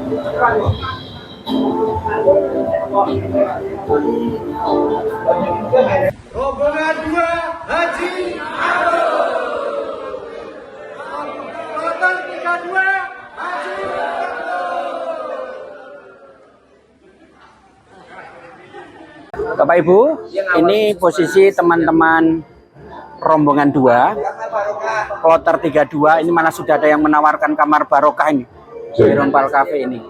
Rombongan 2 Haji Aro. Kloter 32 Haji Aro. Bapak Ibu, ini posisi teman-teman rombongan 2 kloter 32. Ini mana sudah ada yang menawarkan kamar barokah ini di Rompal Cafe ini.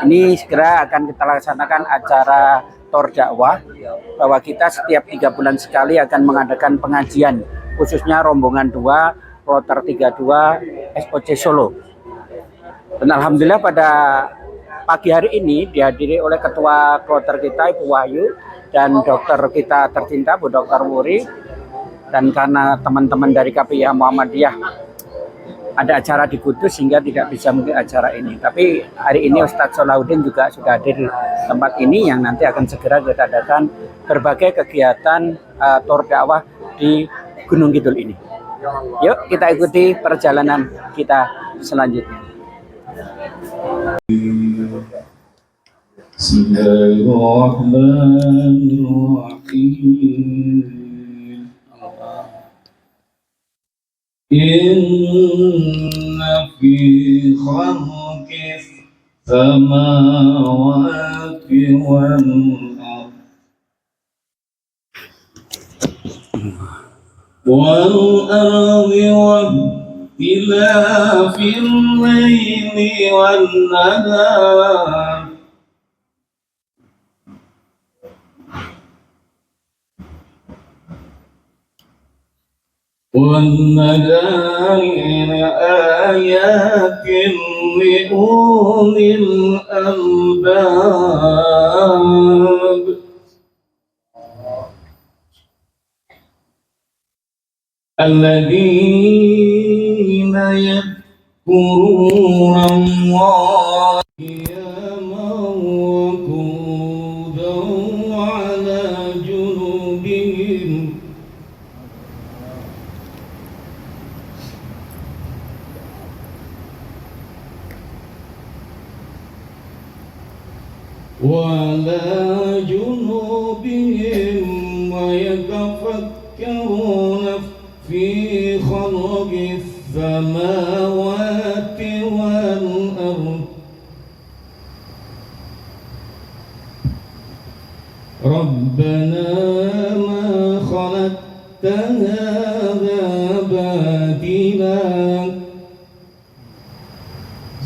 Ini segera akan kita laksanakan acara tor dakwah, bahwa kita setiap 3 bulan sekali akan mengadakan pengajian khususnya rombongan 2 kloter 32 SOC Solo. Dan alhamdulillah pada pagi hari ini dihadiri oleh ketua kloter kita Ibu Wahyu dan dokter kita tercinta Bu Dr. Wuri. Dan karena teman-teman dari KPIH Muhammadiyah ada acara di Kudus sehingga tidak bisa mengikuti acara ini. Tapi hari ini Ustadz Solahuddin juga sudah hadir di tempat ini yang nanti akan segera kita adakan berbagai kegiatan tor dakwah di Gunung Kidul ini. Yuk kita ikuti perjalanan kita selanjutnya. Bismillahirrahmanirrahim. Inna fi khalqis samawati wal ardi wa ikhtilafil laili wan nahar وَالنَّجَائِرِ آيَاتٍ لِأُولِي الْأَلْبَابِ الَّذِينَ يَذْكُرُونَ اللَّهَ قِيَامًا وَقُعُودًا وَعَلَى جُنُوبِهِمْ ويتفكرون في خلق السماوات والأرض ربنا ما خلقت هذا باطلا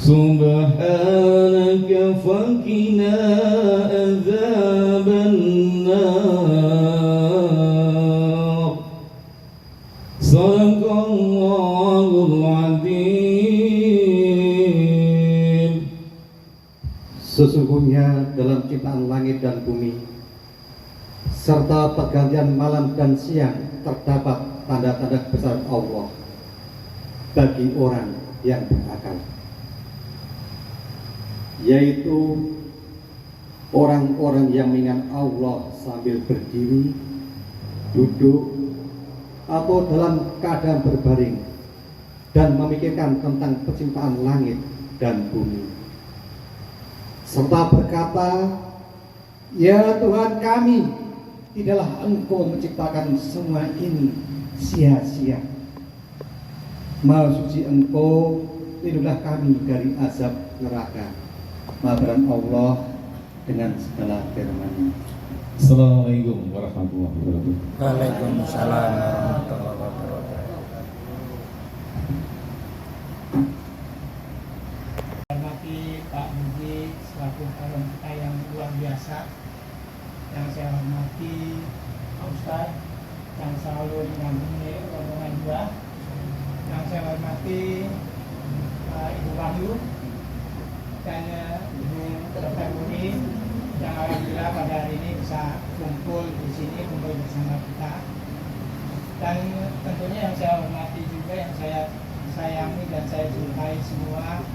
سبحانك فقنا عذاب النار صدق الله العظيم. Sesungguhnya dalam ciptaan langit dan bumi serta pergantian malam dan siang terdapat tanda-tanda besar Allah bagi orang yang berakal, yaitu orang-orang yang mengingat Allah sambil berdiri, duduk, atau dalam keadaan berbaring dan memikirkan tentang penciptaan langit dan bumi, serta berkata, ya Tuhan kami, tidaklah Engkau menciptakan semua ini sia-sia. Maha suci Engkau, lindungilah kami dari azab neraka. Maafkan Allah dengan segala firman-Nya. Assalamualaikum warahmatullahi wabarakatuh. Waalaikumsalam warahmatullahi wabarakatuh. Hormati Pak Budi selaku calon kita yang luar biasa, yang saya hormati Pak Ustadz yang selalu mendampingi rombongan 2, yang saya hormati Ibu Wahyu dan Ibu Dr. Budi yang alhamdulillah pada hari ini bisa kumpul di sini, kumpul bersama kita. Dan tentunya yang saya hormati juga, yang saya sayangi dan saya cintai semua,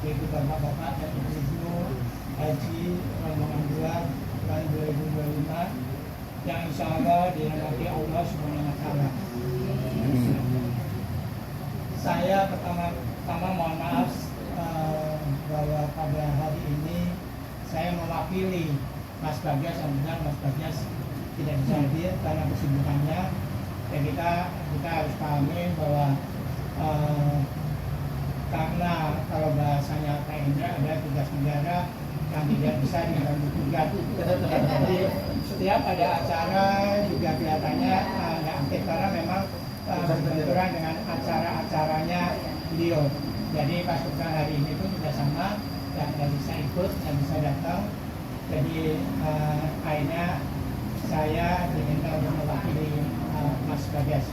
yaitu bapak-bapak dan ibu-ibu Haji rombongan 2 tahun 2025 yang insya Allah dirahmati Allah Subhanahu wa Ta'ala. Saya pertama mohon maaf bahwa pada hari ini saya mewakili Mas Bagas, dan Mas Bagas tidak bisa hadir karena kesibukannya. Dan kita harus pahami bahwa karena kalau bahasanya Pak Indra ada tugas negara yang tidak bisa diganggu gugat. Jadi setiap ada acara juga kelihatannya nggak aktif karena memang berbenturan dengan acara-acaranya beliau. Jadi pas kebetulan hari ini pun juga sama, tidak bisa ikut, tidak bisa datang. Jadi akhirnya saya diminta untuk mewakili Mas Bagas.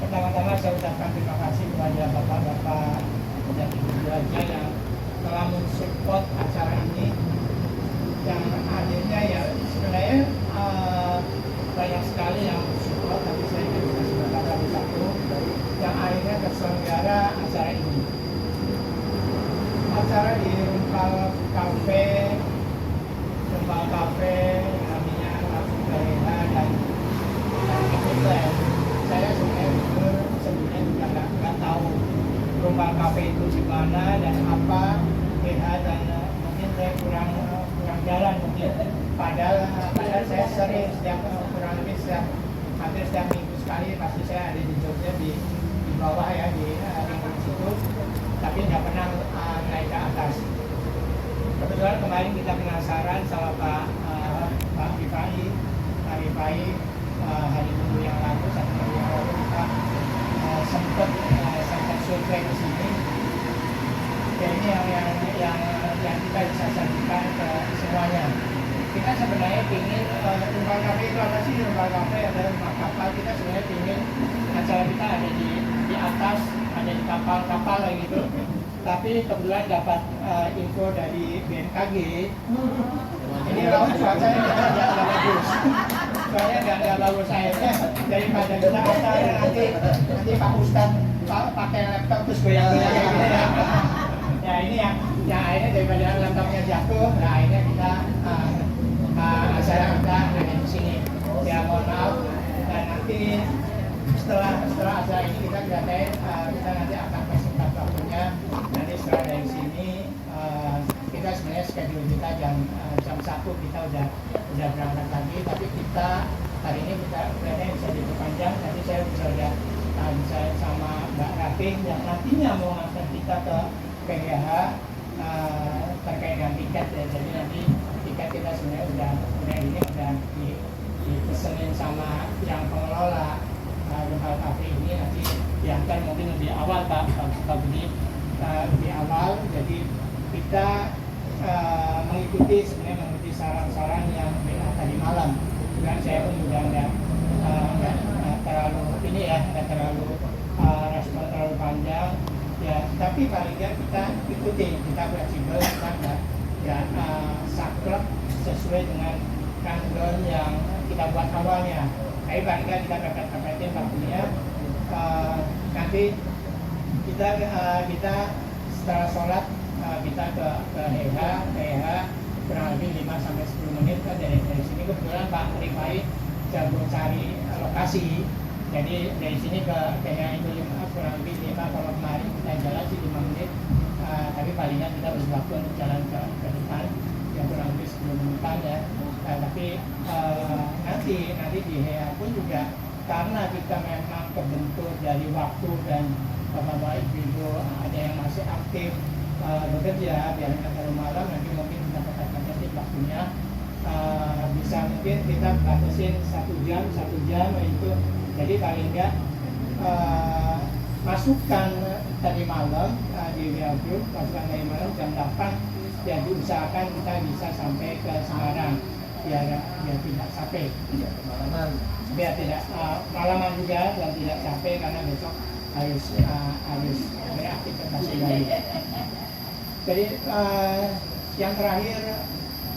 Pertama-tama saya ucapkan terima kasih kepada bapak-bapak dan ibu aja yang telah mensupport acara ini. Yang akhirnya ya sebenarnya banyak sekali yang mensupport, tapi saya ingin kasih bapak satu yang akhirnya terselenggara acara ini. Acara di Rumpal Cafe namanya Langsung Daerah dan Iklan. Saya sebelumnya juga nggak tahu Rumpal Cafe itu di mana dan apa BH, dan mungkin saya kurang jalan mungkin. Padahal saya sering kurang lebih hampir setiap minggu sekali pasti saya ada di Jogja di bawah ya di lingkungan situ, tapi nggak pernah naik ke atas. Kebetulan kemarin kita penasaran sama Pak Rifai hari Minggu yang lalu, satu minggu yang lalu kita sempat survei ke sini. Ini yang kita bisa sajikan ke semuanya. Kita sebenarnya ingin Rumpal Cafe itu apa sih? Rumpal Cafe adalah rumah kapal. Kita sebenarnya ingin acara kita ada di atas, ada di kapal-kapal gitu. Tapi kebetulan dapat info dari BMKG, ini cuacanya nggak bagus, soalnya nggak bagus akhirnya daripada kita acara nanti Pak Ustadz pakai laptop terus goyang-goyang gitu ya. Ya ini yang akhirnya daripada laptopnya jatuh, nah akhirnya kita acara kita ada di sini. Ya mohon maaf, dan nanti setelah acara ini kita nanti akan persingkat waktunya. Nanti setelah dari sini kita sebenarnya schedule kita jam 1 kita udah berangkat lagi, tapi kita hari ini kita kelihatannya bisa diperpanjang. Nanti saya bisa sama Mbak Raffi yang nantinya mau ngantar kita ke PGH terkait dengan tiket ya. Jadi nanti tiket kita sebenarnya udah dipesenin sama yang pengelola Rumpal Cafe ini. Nanti diantar mungkin lebih awal Pak Budi, lebih awal. Jadi kita mengikuti saran-saran yang tadi malam. Dan saya pun juga nggak terlalu respon terlalu panjang ya, tapi paling nggak kita ikuti, kita fleksibel, kita nggak saklek sesuai dengan rundown yang kita buat awalnya. Tapi paling nggak kita pepet-pepetin waktunya. Nanti kita setelah sholat kita ke EH kurang lebih 5-10 menit kan dari sini. Kebetulan Pak Rifai jago cari lokasi, jadi dari sini ke EH itu kurang lebih 5, kalau kemarin kita jalan sih 5 menit, tapi palingnya kita berwaktu untuk jalan ke depan yang kurang lebih 10 menitan ya. Tapi nanti di EH pun juga karena kita memang kebentur dari waktu dan bapak-bapak ibu ada yang masih aktif bekerja, biar nggak terlalu malam, nanti mungkin kita batasi waktunya, bisa mungkin kita batasin 1 jam itu. Jadi paling nggak masukkan tadi malam di WA Group, masukkan tadi malam jam 8, ya diusahakan kita bisa sampai ke Semarang biar tidak capek, biar tidak malaman juga dan tidak capek karena besok harus beraktivitas kembali. Jadi yang terakhir,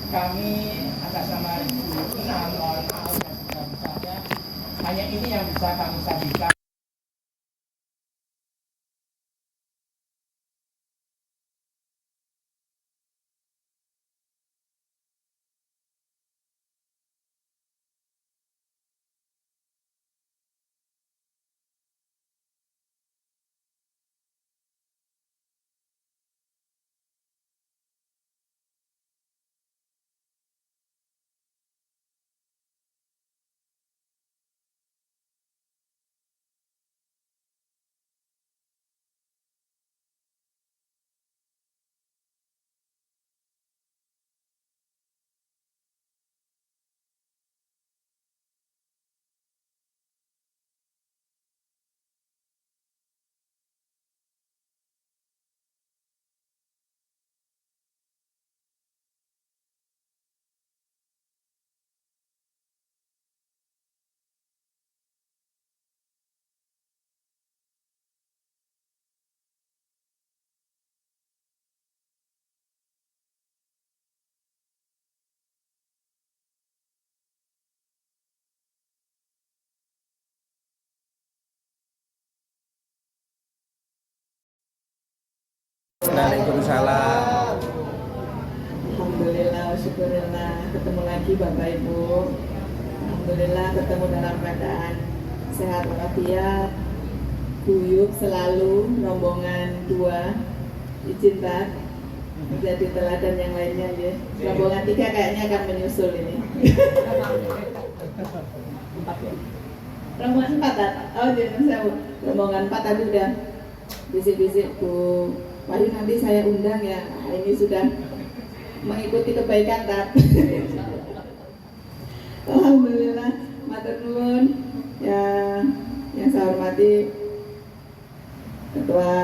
kami atas nama Ibu Inam mohon maaf yang sebesar-besarnya, hanya ini yang bisa kami sajikan. Waalaikumsalam. Alhamdulillah, syukurillah ketemu lagi Bapak Ibu. Alhamdulillah ketemu dalam keadaan sehat walafiat, guyup selalu, rombongan 2 izin Pak menjadi teladan yang lainnya ya. Rombongan 3 kayaknya akan menyusul ini. Rombongan 4 kan? Oh jangan saya rombongan 4 tadi udah bisik-bisik Bu Wahyu nanti saya undang ya. Nah, ini sudah mengikuti kebaikan Tat. Alhamdulillah, matur nuwun ya, yang saya hormati Ketua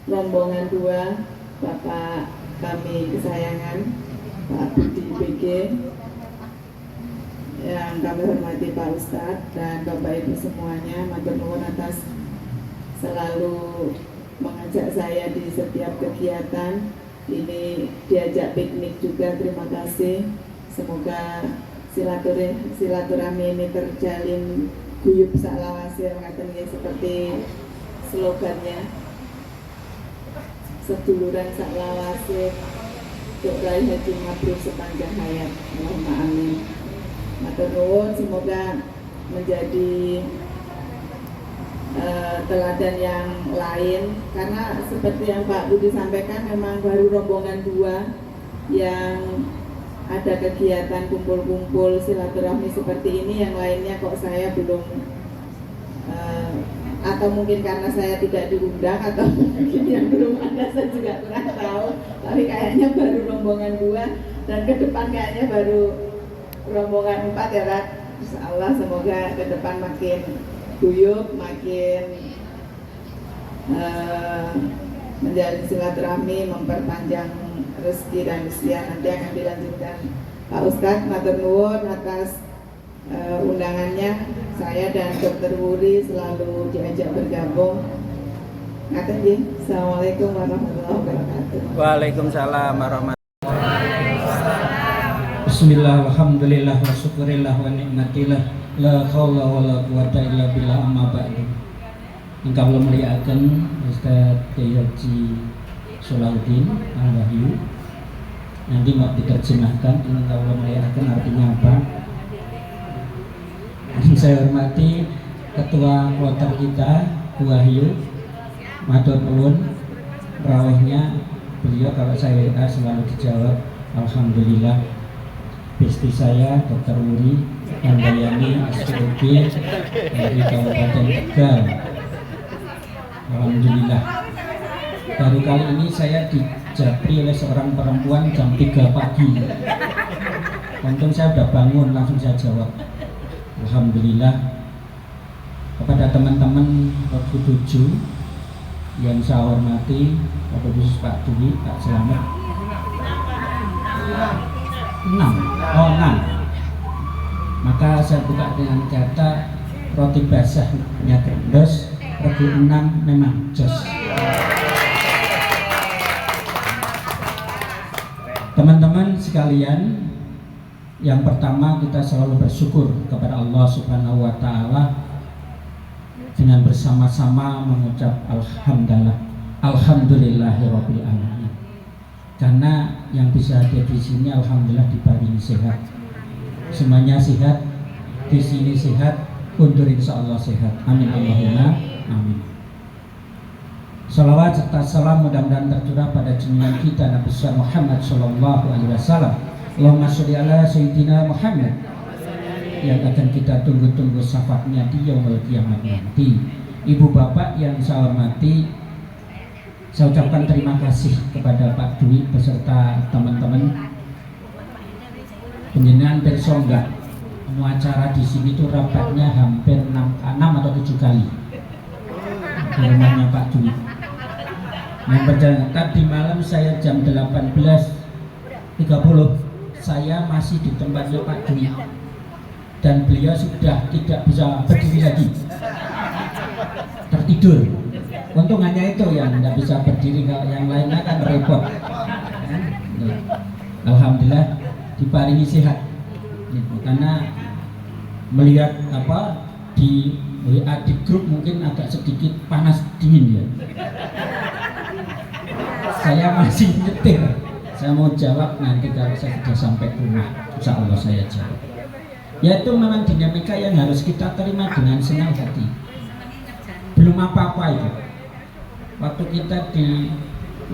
rombongan 2 Bapak kami kesayangan Pak Budi BG, yang kami hormati Pak Ustadz dan Bapak Ibu semuanya, matur nuwun atas selalu mengajak saya di setiap kegiatan ini, diajak piknik juga, terima kasih. Semoga silaturahmi ini terjalin guyup saklawase seperti slogannya, seduluran saklawase doai haji mabrur sepanjang hayat. Allahumma amin. Matur nuwun, semoga menjadi teladan yang lain, karena seperti yang Pak Budi sampaikan memang baru rombongan 2 yang ada kegiatan kumpul-kumpul silaturahmi seperti ini, yang lainnya kok saya belum atau mungkin karena saya tidak diundang atau mungkin yang belum ada, saya juga kurang tahu, tapi kayaknya baru rombongan 2 dan ke depan kayaknya baru rombongan 4 ya Kak. Insyaallah semoga ke depan makin guyup, makin menjalin silaturahmi, memperpanjang rezeki dan usia. Nanti akan dilanjutkan Pak Ustadz. Matur nuwun atas undangannya. Saya dan Dr. Wuri selalu diajak bergabung. Ngaten nggih. Assalamualaikum warahmatullahi wabarakatuh. Waalaikumsalam warahmatullahi wabarakatuh. Bismillah, alhamdulillah, wa syukurillah, wa ni'matillah, la khawla wa la quwata illa billah, amma ba'du. Ingkang kula mulyakaken Ustaz Kyai Haji Solahuddin Al-Wahyu. Nanti mau diterjemahkan, ingkang kula mulyakaken artinya apa. Saya hormati Ketua Kloter kita, Bu Wahyu. Matur nuwun rawuhnya beliau, kalau saya selalu dijawab alhamdulillah. Besti saya Dr. Wuri Handayani SPOG dari Kabupaten Tegal. Alhamdulillah. Baru kali ini saya dijapri oleh seorang perempuan jam 3 pagi. Untung saya sudah bangun, langsung saya jawab alhamdulillah. Kepada teman-teman Robu 7 yang saya hormati, Bapak khusus Pak Dwi, Pak Selamat. 6. Maka saya buka dengan kata roti basah punya gendos, regu 6 memang jos. Teman-teman sekalian, yang pertama kita selalu bersyukur kepada Allah Subhanahu wa Ta'ala dengan bersama-sama mengucap alhamdulillahirabbil alamin. Karena yang bisa hadir di sini alhamdulillah diparingi sehat. Semuanya sehat, di sini sehat, undur insyaallah sehat. Amin Allahumma amin. Salawat serta salam mudah-mudahan tercurah pada junjungan kita Nabi Muhammad sallallahu alaihi wasallam. Allahumma sholli ala sayyidina Muhammad, yang akan kita tunggu-tunggu syafaatnya di yaumul kiamat nanti. Ibu bapak yang saya hormati, saya ucapkan terima kasih kepada Pak Dwi beserta teman-teman. Penjenengan perso enggak, acara di sini tuh rapatnya hampir 6 atau 7 kali di rumahnya Pak Dwi. Yang berjalan tadi malam saya jam 18.30 saya masih di tempatnya Pak Dwi dan beliau sudah tidak bisa berdiri lagi, tertidur. Untung hanya itu yang tidak bisa berdiri, kalau yang lainnya kan repot. Alhamdulillah diparingi sehat. Karena melihat di WA di grup mungkin agak sedikit panas dingin ya. Saya masih nyetir. Saya mau jawab nanti kalau saya sudah sampai rumah. Insya Allah saya jawab. Yaitu memang dinamika yang harus kita terima dengan senang hati. Belum apa-apa itu. Waktu kita di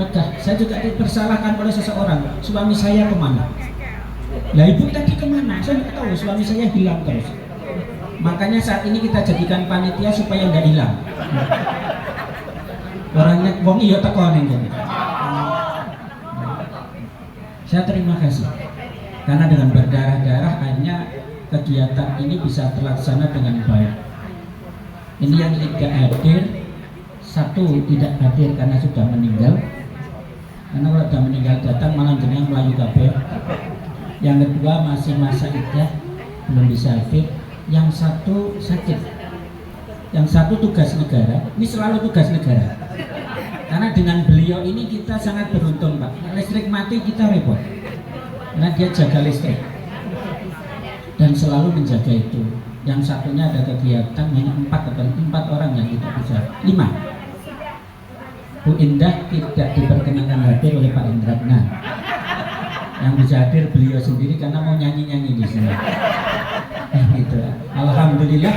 Mekah, saya juga dipersalahkan oleh seseorang. Suami saya kemana? Lah ibu tadi kemana? Saya nggak tahu. Suami saya hilang terus. Makanya saat ini kita jadikan panitia supaya nggak hilang. Orangnya wong iya teko ning kene. Saya terima kasih karena dengan berdarah-darah hanya kegiatan ini bisa terlaksana dengan baik. Ini yang tidak hadir, satu tidak hadir karena sudah meninggal. Karena kalau sudah meninggal datang malah jenengan melayu kabeh. Yang kedua masih masa iddah belum bisa hadir. Yang satu sakit. Yang satu tugas negara. Ini selalu tugas negara. Karena dengan beliau ini kita sangat beruntung, Pak. Listrik mati kita repot. Karena dia jaga listrik. Dan selalu menjaga itu. Yang satunya ada kegiatan hanya 4 orang yang tidak bisa. 5. Bu Indah tidak diperkenankan hadir oleh Pak Indratna. Yang bisa hadir beliau sendiri karena mau nyanyi-nyanyi di sini. Gitu. Alhamdulillah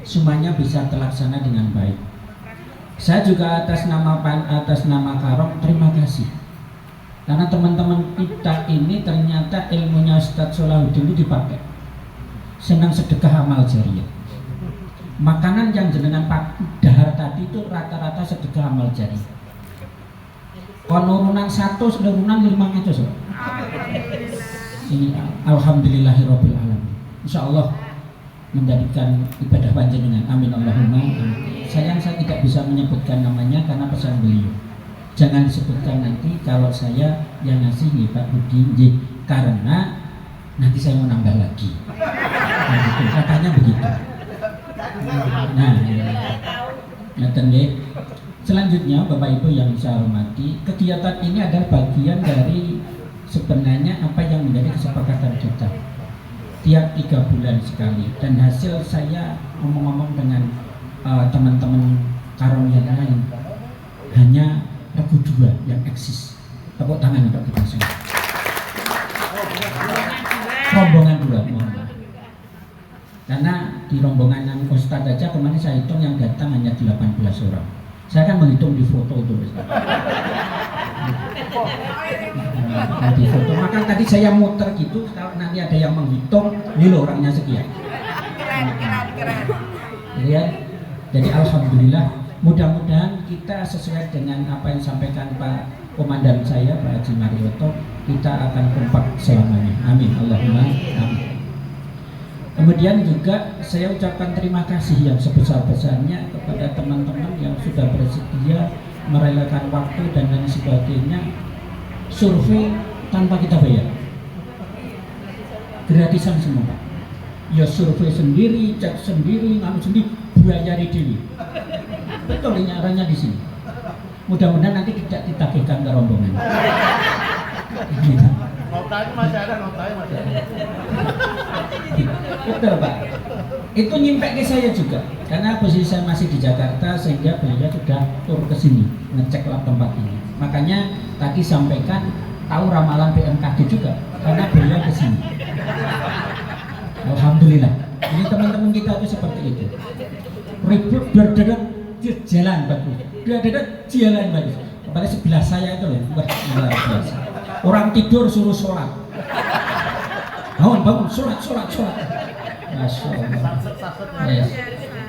semuanya bisa terlaksana dengan baik. Saya juga atas nama Karom terima kasih. Karena teman-teman kita ini ternyata ilmunya Ustadz Solahuddin itu dipakai. Senang sedekah amal jariah. Makanan yang jenengan Pak dahar tadi itu rata-rata sedekah amal jariah. Penurunan 100, penurunan 5 aja so. Ini alhamdulillahirabbil alamin. Insyaallah menjadikan ibadah panjenengan. Amin Allahumma amin. Sayang saya tidak bisa menyebutkan namanya karena pesan beliau. Jangan disebutkan nanti kalau saya yang ngasih nih Pak Budi, karena nanti saya mau nambah lagi. Nah, gitu. Katanya begitu. Nah, selanjutnya Bapak Ibu yang saya hormati, kegiatan ini adalah bagian dari sebenarnya apa yang menjadi kesepakatan kita tiap 3 bulan sekali, dan hasil saya ngomong-ngomong dengan teman-teman Karom yang lain hanya Regu 2 yang eksis. Tepuk tangan untuk kita semua. Rombongan 2 karena di rombongan Ustadz aja kemarin saya hitung yang datang hanya 18 orang. Saya kan menghitung di foto itu. Di foto. Maka tadi saya muter gitu, kalau nanti ada yang menghitung, ini loh orangnya sekian. Keren. Ya, jadi alhamdulillah, mudah-mudahan kita sesuai dengan apa yang disampaikan Pak Komandan saya, Pak Haji Marioto, kita akan kompak selamanya. Amin. Allahumma amin. Kemudian juga saya ucapkan terima kasih yang sebesar-besarnya kepada teman-teman yang sudah bersedia merelakan waktu dan lain sebagainya, survei tanpa kita bayar, gratisan semua Pak. Ya survei sendiri, cek sendiri, ngamu sendiri, bayari diri. Betul ini arahnya di sini. Mudah-mudahan nanti tidak ditagihkan ke rombongan. Gitu. Notanya masih ada, Betul Pak. Itu nyimpak ke saya juga. Karena posisi saya masih di Jakarta sehingga beliau sudah turun ke sini ngecek lab tempat ini. Makanya tadi sampaikan tahu ramalan BMKG juga karena beliau ke sini. Alhamdulillah. Ini teman-teman kita itu seperti itu. Ribut berderak jalan bagus. Berderak jalan bagus. Kepada sebelah saya itu loh, luar biasa. Orang tidur suruh sholat. Bangun, sholat. Masya Allah. Yes.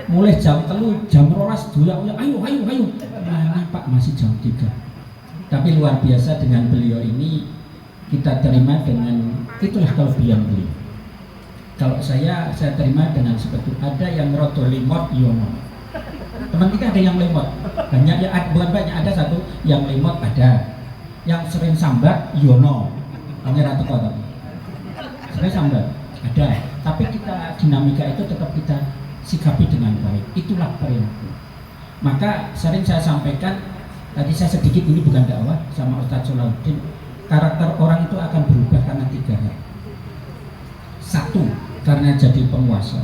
Mulai jam 3, jam 12, ayo. Mana Pak masih jam 3. Tapi luar biasa dengan beliau ini kita terima dengan itulah kelebihan beliau. Kalau saya terima dengan seperti ada yang rodo limot yono. Teman kita ada yang lemot, banyak ya, bukan banyak, ada satu yang lemot ada, yang sering sambat yono, hanya ratu kota, sering sambat ada, tapi kita dinamika itu tetap kita sikapi dengan baik, itulah perilaku. Maka sering saya sampaikan, tadi saya sedikit ini bukan dakwah sama Ustadz Solahuddin, karakter orang itu akan berubah karena 3 hal. 1, karena jadi penguasa.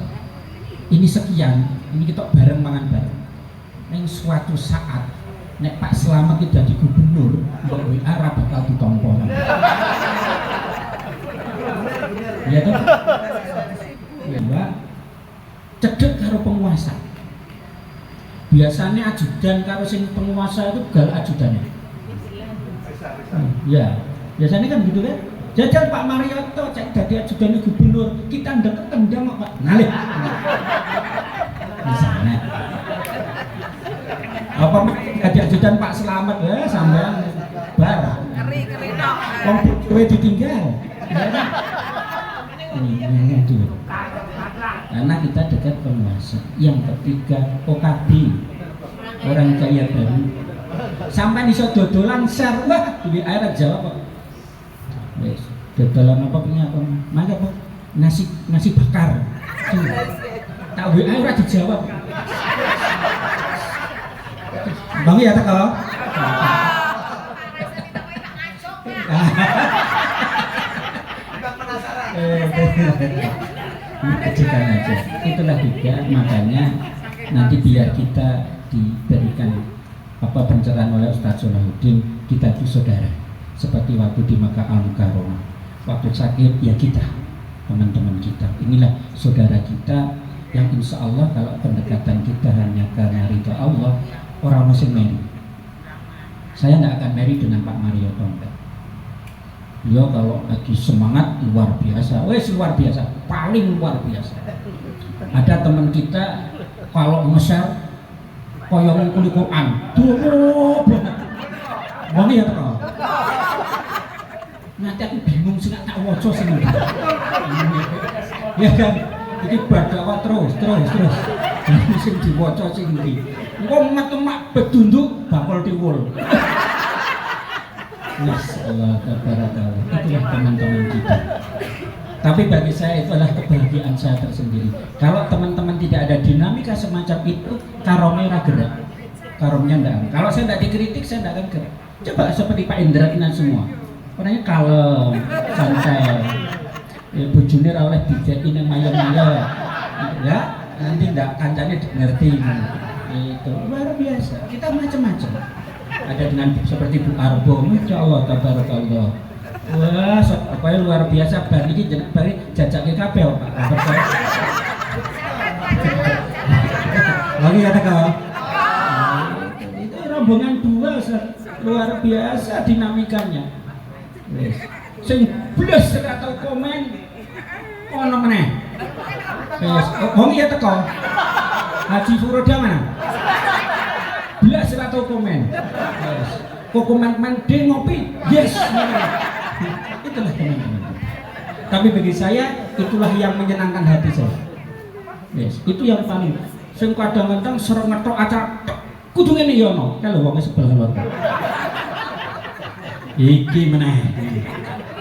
Ini sekian, ini kita bareng mangan bareng. Yang suatu saat nek Pak Slamet iki dadi gubernur, mbok WA ra bakal ditampa. Ya toh? Ya, cedek karo penguasa. Biasanya ajudan karo sing penguasa itu gal ajudannya. Ya, biasanya kan gitu kan. Jajal Pak Marioto cek dadi ajudan gubernur, kita ndak tendang Pak. Ngalih. Misalnya. Apa dadi ajudan Pak Slamet ya sampean bar. Keri tok. Wong kowe ditinggal. Ini itu. Karena kita dekat penguasa. Yang ketiga OKB, orang kaya baru. Sampai iso dodolan share, wah duwe air jawab kok. Wes, dodolan apa punya apa? Mangga apa? Nasi bakar. Tak WA ora dijawab. Bang ya teko. Kecikan aja. Itulah juga makanya nanti biar kita diberikan pencerahan oleh Ustadz Solahuddin, kita itu saudara. Seperti waktu di Makkah Al-Mukarramah, waktu sakit ya kita, teman-teman kita. Inilah saudara kita yang insya Allah kalau pendekatan kita hanya karena ridha Allah, orang masih meri. Saya tidak akan meri dengan Pak Mario Tonda. Beliau kalau lagi semangat luar biasa, wes luar biasa, paling luar biasa. Ada teman kita kalau nge-share koyong kulit Quran, tuh banget. Wangi ya toh. Nanti aku bingung sih tak waca sih. Ya kan, ini badawa terus. Jadi sing diwaca sing ndi. Engko metu-mak bedunduk bakal diwul. Masyaallah, tabarakallah. Itulah teman-teman kita. Tapi bagi saya itu adalah kebahagiaan saya tersendiri. Kalau teman-teman tidak ada dinamika semacam itu, karomnya ora gerak. Karomnya enggak. Kalau saya tidak dikritik, saya tidak akan gerak. Coba seperti Pak Indra Kinan semua. Orangnya kalem, santai. Ya, bojone ora oleh dijeki nang mayang-mayang. Ya, nanti enggak kancane ngerti. Itu luar biasa. Kita macam-macam. Ada dengan seperti Bu Arbo, masya Allah, tabarakallah. Wah, apa luar biasa. Bar ini jajake kabeh Pak. Lagi kata kau. Itu rombongan dua luar biasa dinamikanya. Sing blas ora tau komen ono meneh. Wes, wong iya teko. Haji Furoda mana? Blas ora tau komen. Wes. Kok komen de ngopi? Yes. Itulah teman-teman. Tapi bagi saya itulah yang menyenangkan hati saya. Yes, itu yang paling. Sing kadang-kadang serem ngetok acara kudu ngene ya ono. Kalau wong sebelah luar. Iki meneh.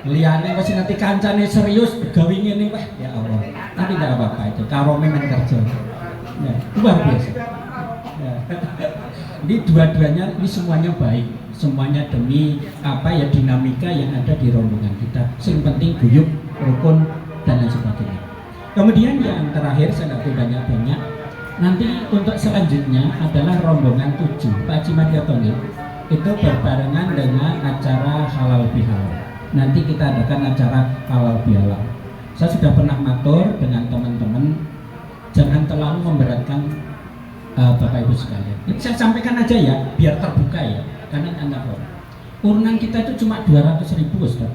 Liyane wis nanti kancane serius gawe ngene wah ya Allah. Tapi enggak apa-apa itu. Karome men kerja. Ya, luar biasa. Ya. Ini dua-duanya ini semuanya baik. Semuanya demi apa ya dinamika yang ada di rombongan kita. Yang penting guyup, rukun dan lain sebagainya. Kemudian yang terakhir saya tidak banyak-banyak. Nanti untuk selanjutnya adalah rombongan 7 Pak Cimadioto itu berbarengan dengan acara halal bihalal. Nanti kita adakan acara halal bihalal. Saya sudah pernah matur dengan teman-teman, jangan terlalu memberatkan Bapak Ibu sekalian. Ini saya sampaikan aja ya, biar terbuka ya. Karena Anda tahu, urunan kita itu cuma 200.000 Ustaz.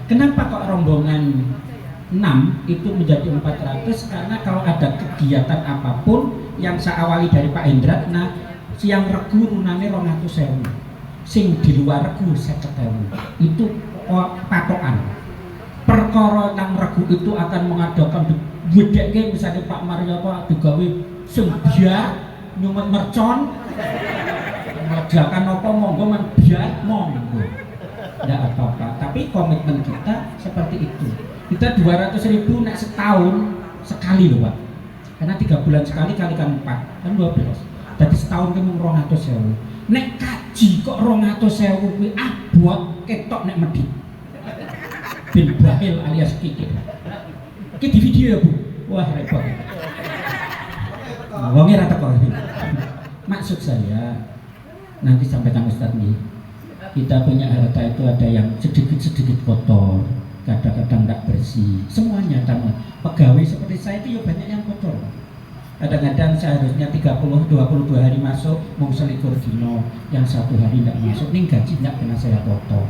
Kenapa kok rombongan 6 itu menjadi 400? Karena kalau ada kegiatan apapun yang saya awali dari Pak Hendra, nah siang regu runane 200.000, sing di luar regu 50.000. Itu patokan. Perkara nang regu itu akan mengadakan gedeke misalnya Pak Mario Pak digawe sing biar nyumet mercon. Melegakan apa monggo men biar monggo. Enggak apa-apa, tapi komitmen kita seperti itu. Kita 200.000 nek setahun sekali loh Pak. Karena 3 bulan sekali kalikan 4 kan 12. Jadi setahun kan 200.000. Nek kaji kok 200.000 kuwi abot ketok nek medhit. Bin Bahil alias Kiki. Iki di video ya Bu. Wah repot. Wonge ra teko. Maksud saya nanti sampaikan Ustadz nih, kita punya harta itu ada yang sedikit-sedikit kotor, kadang-kadang tidak bersih, semuanya sama. Pegawai seperti saya itu ya banyak yang kotor. Kadang-kadang seharusnya 22 hari masuk, mau selikur dino, yang 1 hari tidak masuk, ini gaji tidak pernah saya potong.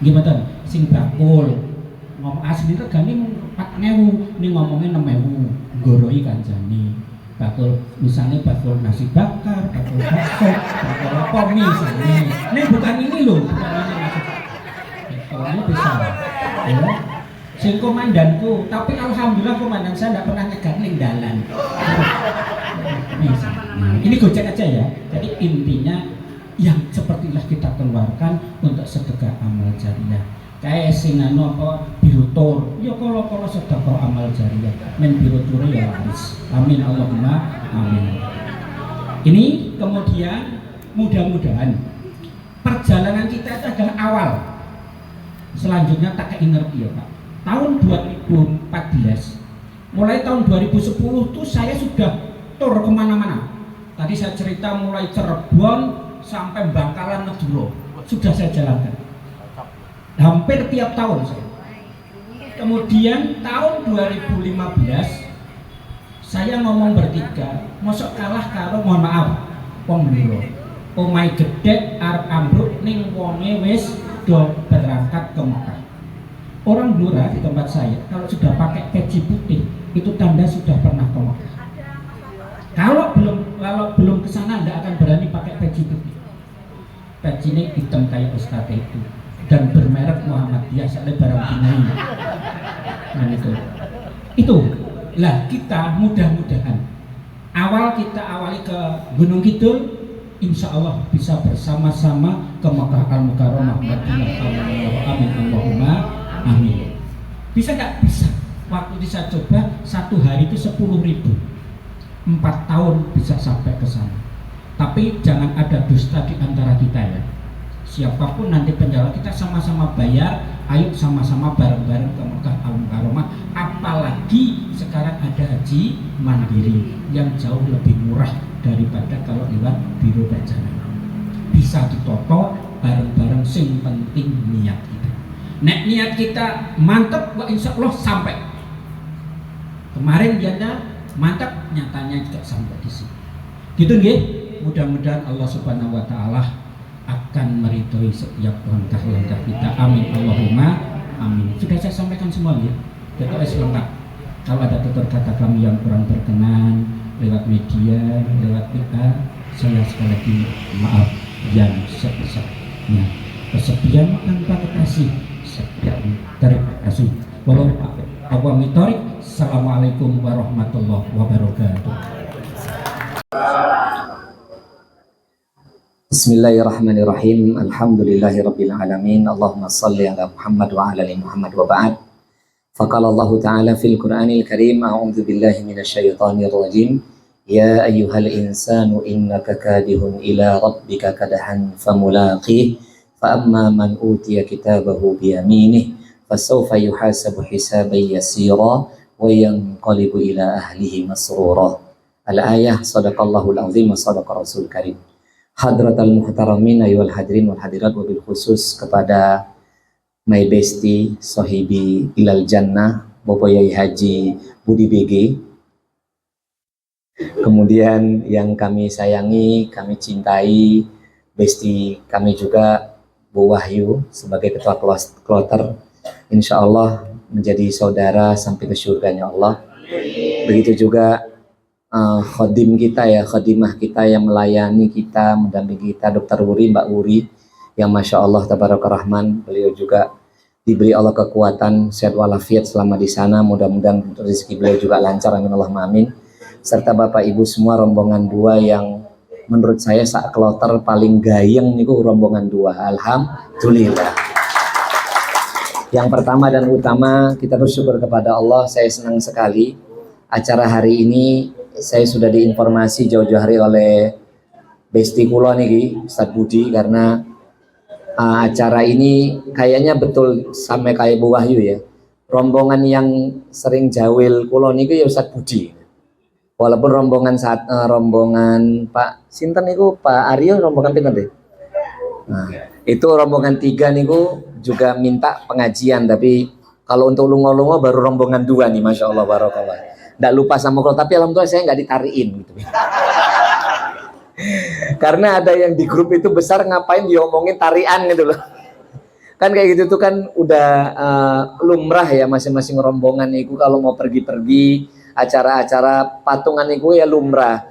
Gimana? Sing bakul, ngomong asli regane 4.000, ini ngomongnya 6.000, goroi kanjani. Bakul, misalnya bakul nasi bakar, bakul bakso, bakul apa misalnya. Ini bukan ini loh, bukan ini maksudnya. Ini bisa. Ya. Sing komandanku, tapi alhamdulillah komandan saya tidak pernah nyegat ning dalan. Ini gojek aja ya. Jadi intinya yang sepertilah kita keluarkan untuk sedekah amal jariah. Kayak sing anu apa biru tur, ya kalau sedekah amal jariah, men biru tur ya laris. Amin Allahumma amin. Ini kemudian mudah-mudahan perjalanan kita itu adalah awal. Selanjutnya tak ngerti ya Pak. Tahun 2014, mulai tahun 2010 tuh saya sudah tur kemana-mana. Tadi saya cerita mulai Cirebon sampai Bangkalan Madura sudah saya jalankan. Hampir tiap tahun saya. Kemudian tahun 2015 saya ngomong bertiga, mosok kalah karo mohon maaf, wong Bluro. Omai gedhe arep ambruk ning wonge wis do berangkat ke Mekah. Orang Blora di tempat saya kalau sudah pakai peci putih itu tanda sudah pernah ke Mekah. Kalau belum ke sana Anda akan berani pakai peci putih. Peci ini hitam kayak Ustadz itu dan bermerek Muhammadiyah soalnya barang binai. Nah itu lah kita mudah-mudahan awal kita awali ke Gunung Kidul, insya Allah bisa bersama-sama ke Mekah Al-Mukarramah Madinah. Amin Allahumma amin. Bisa nggak? Bisa. Waktu saya coba 1 hari itu 10.000, 4 tahun bisa sampai ke sana. Tapi jangan ada dusta di antara kita ya. Siapapun nanti penjara kita sama-sama bayar. Ayo sama-sama bareng-bareng ke Mekah Al-Mukarramah. Apalagi sekarang ada haji mandiri yang jauh lebih murah daripada kalau lewat biro perjalanan. Bisa ditoto bareng-bareng, sing penting niat kita. Nek niat kita mantap, insya Allah sampai. Kemarin dia mantap, nyatanya juga sampai di sini. Gitu nggih. Mudah-mudahan Allah Subhanahu wa taala akan meridhoi setiap langkah-langkah kita. Amin Allahumma amin. Sudah saya sampaikan semua ya. Kita lengkap. Kalau ada tutur kata kami yang kurang berkenan lewat media, lewat WA, saya sekali lagi maaf yang sebesarnya. Kesedihan tanpa kekasih. Terima kasih. Assalamualaikum warahmatullahi wabarakatuh. Bismillahirrahmanirrahim. Alhamdulillahirabbil alamin. Allahumma shalli ala Muhammad wa ala ali Muhammad wa ba'd. Faqala Allah Ta'ala fil Qur'anil Karim, a'udzu billahi minasyaitonir rajim. Ya ayyuhal insanu innaka kadihun ila rabbika kadahan famulaqih. فأما من أوتي كتابه بيمينه فسوف يحاسب حسابا يسيرا وينقلب إلى أهله مسرورا. Al-ayah. Sadaqallahul azim wa sadaqa rasul karim. Hadratal muhtaramin ayyuhal hadirin wal hadirat, wabil khusus kepada my bestie sahibi ilal jannah Bapak Yai Haji Budi BG. Kemudian yang kami sayangi, kami cintai, bestie kami juga Bu Wahyu sebagai ketua kloter, insya Allah menjadi saudara sampai ke surganya Allah. Begitu juga khodim kita ya, khodimah kita yang melayani kita, mendampingi kita, Dr. Wuri, Mbak Wuri, yang Masya Allah Tabaraka Rahman, beliau juga diberi Allah kekuatan, sehat walafiat selama di sana. Mudah-mudahan rezeki beliau juga lancar, amin Allahumma amin. Serta Bapak Ibu semua rombongan 2 yang menurut saya saat kloter paling gayeng niku rombongan 2. Alhamdulillah. Yang pertama dan utama kita bersyukur kepada Allah. Saya senang sekali acara hari ini. Saya sudah diinformasi jauh-jauh hari oleh Besti kula niki Ustadz Budi, karena acara ini kayaknya betul sampai kayak Bu Wahyu ya. Rombongan yang sering jawil kula niki ya Ustadz Budi. Walaupun rombongan Pak Sinten niku Pak Aryo rombongan pinten deh. Nah, itu rombongan 3 niku juga minta pengajian, tapi kalau untuk lungo-lungo baru rombongan 2 nih, masya Allah barokallah. Nggak lupa sama kalau, tapi alhamdulillah saya nggak ditariin gitu. Karena ada yang di grup itu besar, ngapain diomongin tarian gitu loh. Kan kayak gitu tuh kan udah lumrah ya, masing-masing rombongan itu kalau mau pergi-pergi acara-acara patungan itu ya lumrah.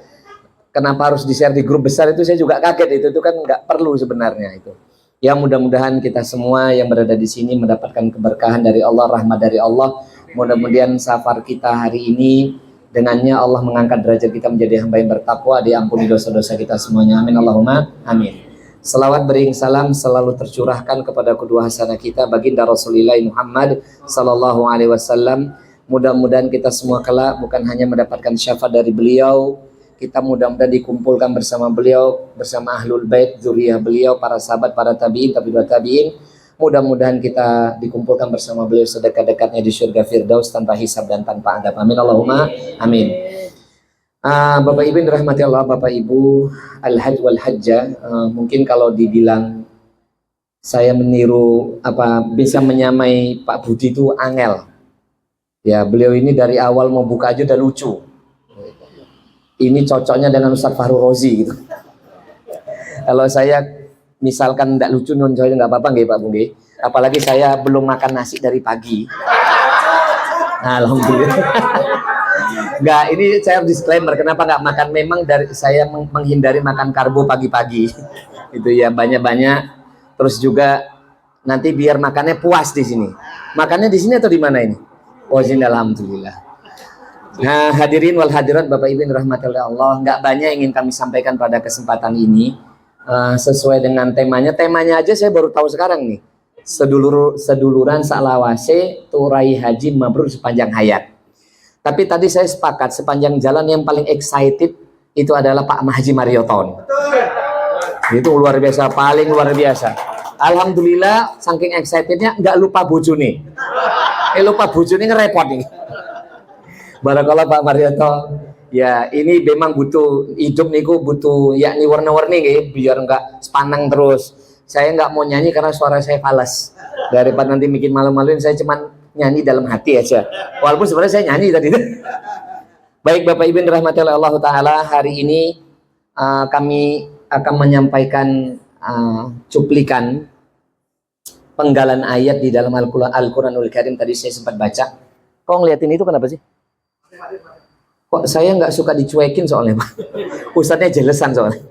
Kenapa harus di-share di grup besar itu saya juga kaget, itu kan nggak perlu sebenarnya itu. Ya mudah-mudahan kita semua yang berada di sini mendapatkan keberkahan dari Allah, rahmat dari Allah. Mudah-mudahan safar kita hari ini dengannya Allah mengangkat derajat kita menjadi hamba yang bertakwa, diampuni dosa-dosa kita semuanya. Amin Allahumma amin. Selawat bering salam selalu tercurahkan kepada kedua hasanah kita baginda Rasulullah Muhammad sallallahu alaihi wasallam. Mudah-mudahan kita semua kelak bukan hanya mendapatkan syafaat dari beliau, kita mudah-mudahan dikumpulkan bersama beliau, bersama ahlul bait, zuriyah beliau, para sahabat, para tabi'in, tabi'in. Mudah-mudahan kita dikumpulkan bersama beliau sedekat-dekatnya di surga Firdaus tanpa hisab dan tanpa adab. Amin Allahumma amin. Bapak Ibu yang dirahmati Allah, Bapak Ibu al-hajj wal hajjah, mungkin kalau dibilang saya meniru bisa menyamai Pak Budi itu angel. Ya, beliau ini dari awal mau buka aja udah lucu. Ini cocoknya dengan Ustaz Fahru Rozi gitu. Kalau saya misalkan tidak lucu nonjoy nggak apa-apa nggih Pak Budi. Apalagi saya belum makan nasi dari pagi. Alhamdulillah. Nggak, ini saya disclaimer kenapa nggak makan, memang dari saya menghindari makan karbo pagi-pagi. Itu ya banyak-banyak. Terus juga nanti biar makannya puas di sini. Makannya di sini atau di mana ini? Oh, sini alhamdulillah. Nah, hadirin wal hadirat Bapak Ibu yang dirahmati oleh Allah, nggak banyak yang ingin kami sampaikan pada kesempatan ini. Sesuai dengan temanya aja saya baru tahu sekarang nih. Seduluran salawase turai haji mabrur sepanjang hayat. Tapi tadi saya sepakat sepanjang jalan yang paling excited itu adalah Pak Haji Marioton. Itu luar biasa, paling luar biasa. Alhamdulillah saking excitednya nggak lupa bojone. Lupa bojone ngerepot nih. Barakallah Pak Marioto. Ya, ini memang butuh hidup niku butuh yakni warna-warni nggih, biar enggak sepanang terus. Saya enggak mau nyanyi karena suara saya fals. Daripada nanti bikin malu-maluin, saya cuman nyanyi dalam hati aja. Walaupun sebenarnya saya nyanyi tadi. Baik Bapak Ibu yang dirahmati oleh Allah taala, hari ini kami akan menyampaikan cuplikan penggalan ayat di dalam Al-Qur'anul Karim. Tadi saya sempat baca. Kok ngeliatin itu kenapa sih? Kok saya nggak suka dicuekin soalnya Pak. Ustadznya jelesan soalnya.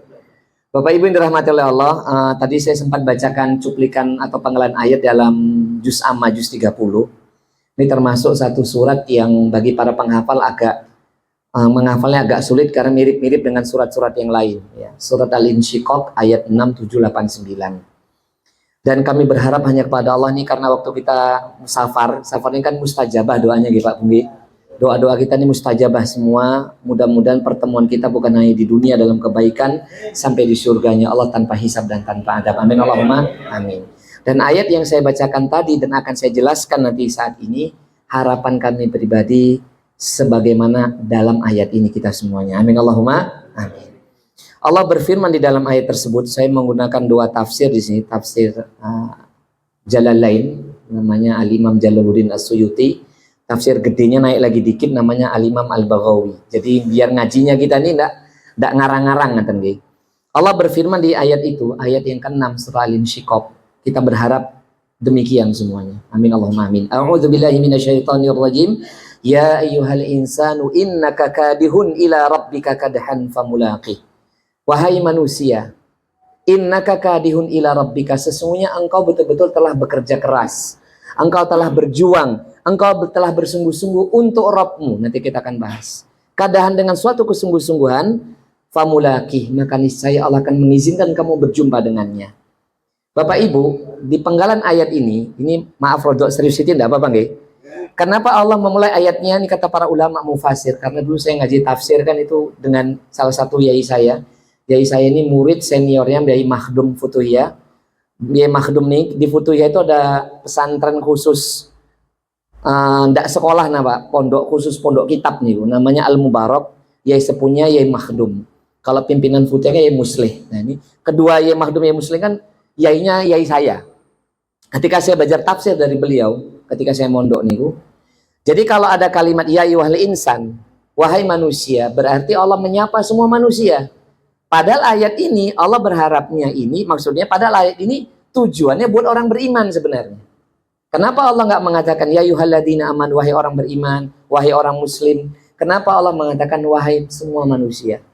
Bapak Ibu yang dirahmati oleh Allah, tadi saya sempat bacakan cuplikan atau penggalan ayat dalam juz amma juz 30. Ini termasuk satu surat yang bagi para penghafal agak menghafalnya agak sulit karena mirip-mirip dengan surat-surat yang lain. Ya. Surat Al-Insyiqaq ayat 6, 7, 8, 9. Dan kami berharap hanya kepada Allah nih, karena waktu kita safar ini kan mustajabah doanya gitu Pak Bunggi. Doa-doa kita ini mustajabah semua. Mudah-mudahan pertemuan kita bukan hanya di dunia dalam kebaikan, sampai di surganya Allah tanpa hisab dan tanpa adab. Amin Allahumma amin. Dan ayat yang saya bacakan tadi dan akan saya jelaskan nanti saat ini, harapan kami pribadi sebagaimana dalam ayat ini kita semuanya. Amin Allahumma amin. Allah berfirman di dalam ayat tersebut, saya menggunakan dua tafsir di sini, tafsir Jalalain namanya Al-Imam Jalaluddin As-Suyuti, tafsir gedenya naik lagi dikit namanya Al-Imam Al-Baghawi. Jadi biar ngajinya kita ini enggak ngarang-ngarang ngaten nggih. Allah berfirman di ayat itu, ayat yang ke-6 surah Al-Insyiqaq. Kita berharap demikian semuanya. Amin Allahumma amin. A'udzubillahi minasyaitonir rajim. Ya ayyuhal insanu innaka kadihun ila rabbika kadhan famulaqih. Wahai manusia, innaka kadihun ila rabbika, sesungguhnya engkau betul-betul telah bekerja keras. Engkau telah berjuang, engkau telah bersungguh-sungguh untuk Rabbmu. Nanti kita akan bahas. Kadahan dengan suatu kesungguh-sungguhan, famulaqih, maka niscaya Allah akan mengizinkan kamu berjumpa dengannya. Bapak Ibu, di penggalan ayat ini maaf rodok serius itu enggak apa-apa nggih. Kenapa Allah memulai ayatnya ini kata para ulama mufasir? Karena dulu saya ngaji tafsir kan itu dengan salah satu yai saya. Yai saya ini murid seniornya Yai Makhdum Futuhiyah. Yai Makhdum nih di Futuhiyah itu ada pesantren khusus, ndak sekolah Pak, pondok khusus, pondok kitab nih, namanya Al Mubarak. Yai sepuhnya Yai Makhdum. Kalau pimpinan putihnya Yai Muslih. Nah ini kedua Yai Makhdum Yai Muslih kan yainya Yai saya. Ketika saya belajar tafsir dari beliau, ketika saya mondok niku. Jadi kalau ada kalimat ya ayyuhal insan, wahai manusia, berarti Allah menyapa semua manusia. Padahal ayat ini Allah berharapnya ini, maksudnya padahal ayat ini tujuannya buat orang beriman sebenarnya. Kenapa Allah nggak mengatakan ya ayyuhalladzina amanu, wahai orang beriman, wahai orang muslim? Kenapa Allah mengatakan wahai semua manusia?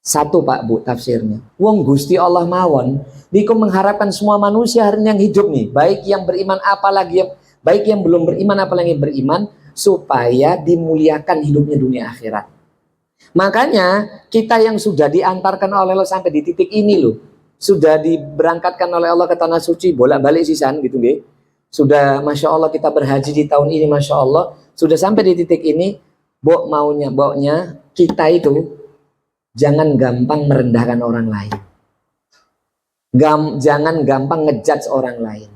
Satu Pak Bu tafsirnya. Wong Gusti Allah mawon niku mengharapkan semua manusia hari yang hidup nih, baik yang beriman apalagi baik yang belum beriman apalagi yang beriman, supaya dimuliakan hidupnya dunia akhirat. Makanya kita yang sudah diantarkan oleh Allah sampai di titik ini loh, sudah diberangkatkan oleh Allah ke tanah suci bolak-balik sisan gitu nggih. Sudah Masya Allah kita berhaji di tahun ini, Masya Allah sudah sampai di titik ini. Boknya kita itu jangan gampang merendahkan orang lain. Jangan gampang ngejudge orang lain.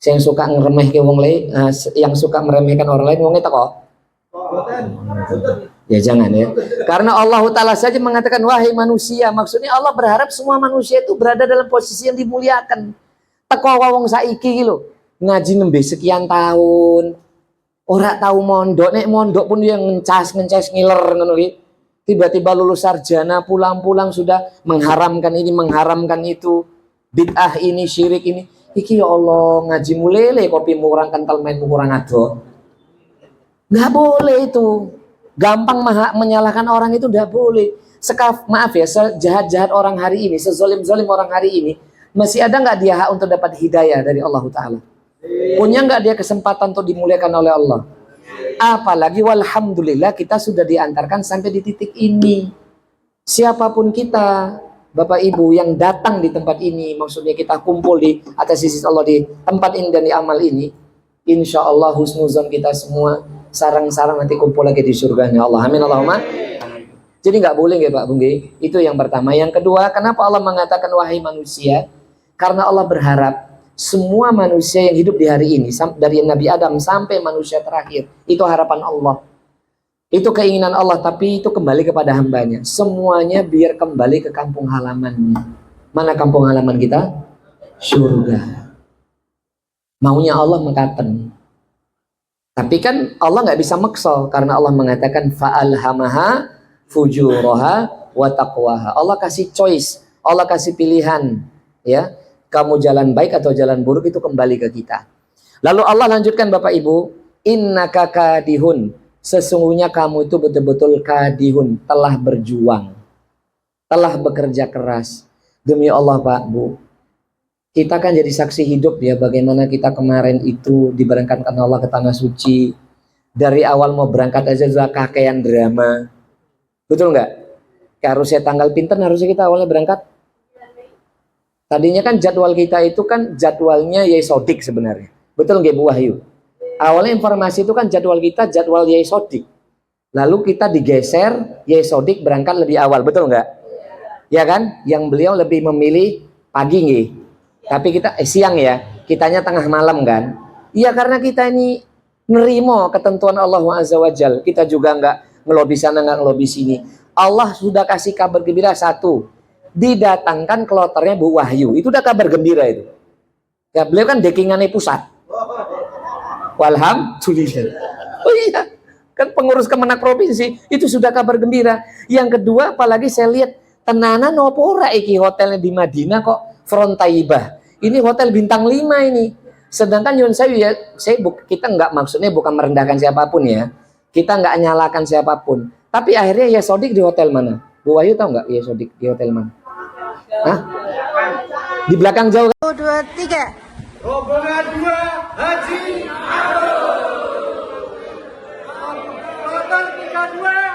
Yang suka ngeremehkan wong lain, yang suka meremehkan orang lain, wongnya kok. Ya jangan ya. Karena Allah Ta'ala saja mengatakan wahai manusia, maksudnya Allah berharap semua manusia itu berada dalam posisi yang dimuliakan. Teko wong saiki lho, ngaji nembe sekian tahun, ora tahu mondok, nek mondok pun dia ngencas ngiler ngono iki. Tiba-tiba lulus sarjana, pulang-pulang sudah mengharamkan ini, mengharamkan itu, bid'ah ini, syirik ini. Iki ya Allah, ngaji mulele, kopi kurang kental, main kurang ado. Nggak boleh itu. Gampang menyalahkan orang itu nggak boleh. Maaf ya, sejahat-jahat orang hari ini, sezolim-zolim orang hari ini, masih ada nggak dia hak untuk dapat hidayah dari Allah Ta'ala? Punya nggak dia kesempatan untuk dimuliakan oleh Allah? Apalagi walhamdulillah kita sudah diantarkan sampai di titik ini. Siapapun kita, Bapak Ibu yang datang di tempat ini, maksudnya kita kumpul di atas sisi Allah di tempat ini dan di amal ini, insya Allah husnuzon kita semua sarang-sarang nanti kumpul lagi di surganya Allah. Amin Allahumma. Jadi nggak boleh ya Pak Bunggi. Itu yang pertama. Yang kedua, kenapa Allah mengatakan wahai manusia? Karena Allah berharap semua manusia yang hidup di hari ini, dari Nabi Adam sampai manusia terakhir, itu harapan Allah, itu keinginan Allah, tapi itu kembali kepada hambanya. Semuanya biar kembali ke kampung halamannya. Mana kampung halaman kita? Surga. Maunya Allah mengatakan. Tapi kan Allah nggak bisa maksa, karena Allah mengatakan fa'alhamaha fujuraha wa taqwaha. Allah kasih choice, Allah kasih pilihan, ya. Kamu jalan baik atau jalan buruk itu kembali ke kita. Lalu Allah lanjutkan Bapak Ibu, innaka kadihun, sesungguhnya kamu itu betul-betul kadihun, telah berjuang, telah bekerja keras. Demi Allah Pak Bu, kita kan jadi saksi hidup ya, bagaimana kita kemarin itu diberangkatkan Allah ke tanah suci. Dari awal mau berangkat aja sudah kakean drama. Betul nggak? Harusnya tanggal pinter, harusnya kita awalnya berangkat. Tadinya kan jadwal kita itu kan jadwalnya Yai Sodik sebenarnya. Betul nggak Bu Wahyu? Awalnya informasi itu kan jadwal kita jadwal Yai Sodik. Lalu kita digeser, Yai Sodik berangkat lebih awal, betul nggak? Ya kan? Yang beliau lebih memilih pagi nggih. Tapi kita siang ya, kitanya tengah malam kan? Iya karena kita ini nerimo ketentuan Allah Azza wa Jal. Kita juga nggak ngelobi sana, nggak ngelobi sini. Allah sudah kasih kabar gembira satu. Didatangkan kloternya Bu Wahyu, itu udah kabar gembira itu. Ya beliau kan dekingannya pusat. Walhamdulillah. Oh iya, kan pengurus Kemenak provinsi itu sudah kabar gembira. Yang kedua, apalagi saya lihat tenanan nopo ora iki hotelnya di Madinah kok Front Taibah. Ini hotel bintang 5 ini. Sedangkan Yun Sewu ya, kita nggak maksudnya bukan merendahkan siapapun ya. Kita nggak nyalakan siapapun. Tapi akhirnya ya Sodik di hotel mana? Bu Wahyu tahu nggak ya Sodik di hotel mana? Hah? Di belakang jauh. 1, 2, 3. Rombongan 2 Haji Kloter 32